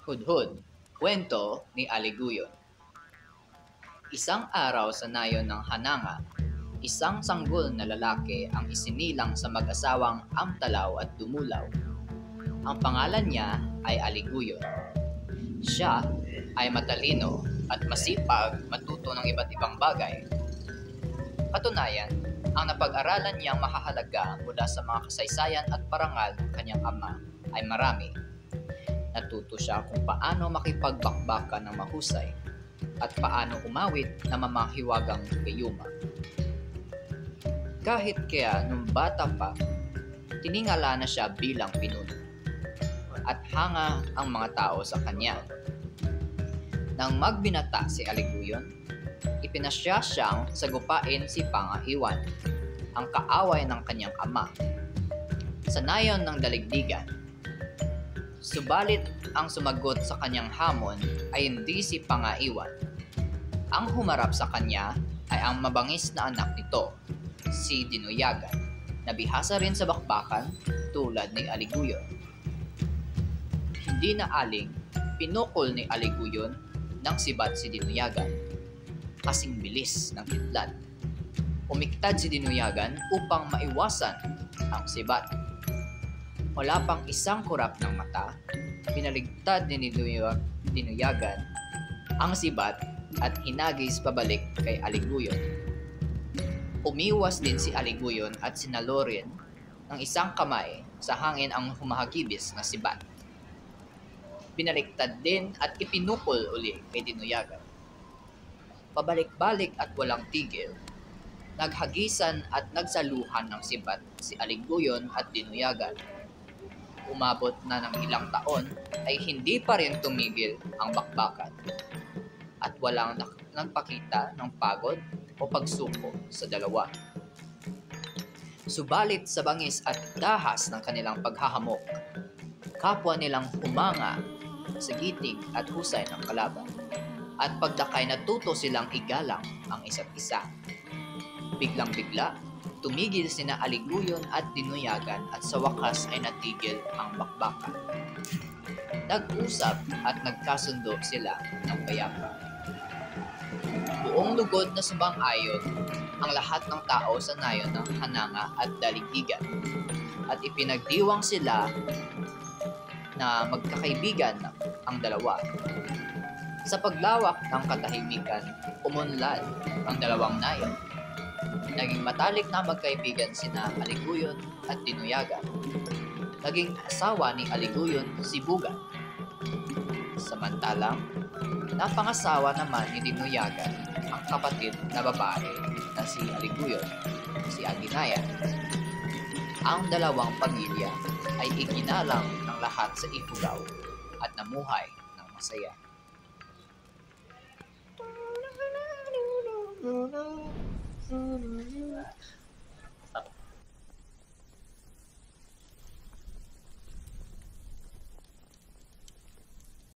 Hudhud, kwento ni Aliguyon. Isang araw sa nayon ng Hananga, isang sanggol na lalaki ang isinilang sa mag-asawang Amtalaw at Dumulaw. Ang pangalan niya ay Aliguyon. Siya ay matalino at masipag matuto ng iba't ibang bagay. Katunayan, ang napag-aralan niyang mahahalaga mula sa mga kasaysayan at parangal ng kanyang ama ay marami. Natuto siya kung paano makipagbakbakan ng mahusay at paano umawit na mamahiwagang gayuma. Kahit kaya nung bata pa, tiningala na siya bilang pinuno at hanga ang mga tao sa kanya. Nang magbinata si Aliguyon, ipinasya siyang sagupain si Pangaiwan, ang kaaway ng kanyang ama, sa nayon ng daligdigan. Subalit ang sumagot sa kanyang hamon ay hindi si Pangaiwan. Ang humarap sa kanya ay ang mabangis na anak nito, si Dinuyagan, na bihasa rin sa bakbakan tulad ni Aliguyon. Hindi na aling pinukol ni Aliguyon ng sibat si Dinuyagan, kasing bilis ng kidlat. Umiktad si Dinuyagan upang maiwasan ang sibat. Wala pang isang kurap ng mata, pinaligtad ni Dinuyagan ang sibat at hinagis pabalik kay Aliguyon. Umiwas din si Aliguyon at sinalorin ng isang kamay sa hangin ang humahagibis na sibat. Pinaliktad din at ipinukol uli kay Dinuyagan. Pabalik-balik at walang tigil, naghagisan at nagsaluhan ng sibat si Aliguyon at Dinuyagan. Umabot na ng ilang taon ay hindi pa rin tumigil ang bakbakan at walang nagpakita ng pagod o pagsuko sa dalawa. Subalit sa bangis at dahas ng kanilang paghahamok, kapwa nilang humanga sa gitig at husay ng kalaban at pagdakay natuto silang igalang ang isa't isa. Biglang-bigla, tumigil sina Aliguyon at Dinuyagan at sa wakas ay natigil ang bakbakan. Nag-usap at nagkasundo sila ng payapa. Buong lugod na sumang-ayon ang lahat ng tao sa nayon ng Hananga at daligdigan at ipinagdiwang sila na magkakaibigan ang dalawa. Sa paglawak ng katahimikan, umunlad ang dalawang nayon. Naging matalik na magkaibigan sina Aliguyon at Dinuyagan. Naging asawa ni Aliguyon si Bugan. Samantalang, napangasawa naman ni Dinuyagan ang kapatid na babae na si Aliguyon, si Aginaya. Ang dalawang pamilya ay iginalang ng lahat sa Ifugao at namuhay ng masaya.